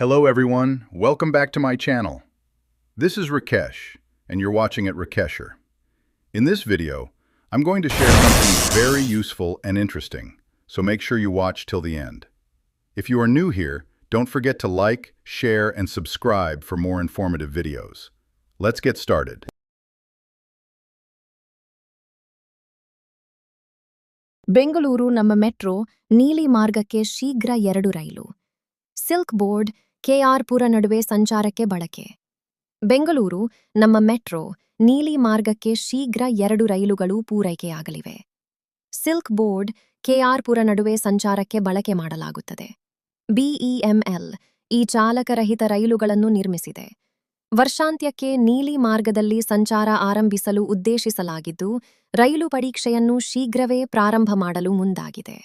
Hello everyone, welcome back to my channel. This is Rakesh, and you're watching at Rakesher. In this video, I'm going to share something very useful and interesting, so make sure you watch till the end. If you are new here, don't forget to like, share, and subscribe for more informative videos. Let's get started. Bengaluru ನಮ್ಮ metro ನೀಲಿ ಮಾರ್ಗಕ್ಕೆ ಶೀಘ್ರ 2 ರೈಲು. Silk board K R ಪುರ ನಡುವೆ ಸಂಚಾರಕ್ಕೆ ಬಳಕೆ. ಬೆಂಗಳೂರು ನಮ್ಮ metro ನೀಲಿ ಮಾರ್ಗಕ್ಕೆ ಶೀಘ್ರ 2 ರೈಲುಗಳು ಪೂರೈಕೆಯಾಗಲಿವೆ. ಸಿಲ್ಕ್ ಬೋರ್ಡ್ ಕೆಆರ್ ಪುರ ನಡುವೆ ಸಂಚಾರಕ್ಕೆ ಬಳಕೆ ಮಾಡಲಾಗುತ್ತದೆ. ಬಿಇಎಂಎಲ್ ಈ ಚಾಲಕರಹಿತ ರೈಲುಗಳನ್ನು ನಿರ್ಮಿಸಿದೆ. ವರ್ಷಾಂತ್ಯಕ್ಕೆ ನೀಲಿ ಮಾರ್ಗದಲ್ಲಿ ಸಂಚಾರ ಆರಂಭಿಸಲು ಉದ್ದೇಶಿಸಲಾಗಿದ್ದು, ರೈಲು ಪರೀಕ್ಷೆಯನ್ನು ಶೀಘ್ರವೇ ಪ್ರಾರಂಭ ಮಾಡಲು ಮುಂದಾಗಿದೆ.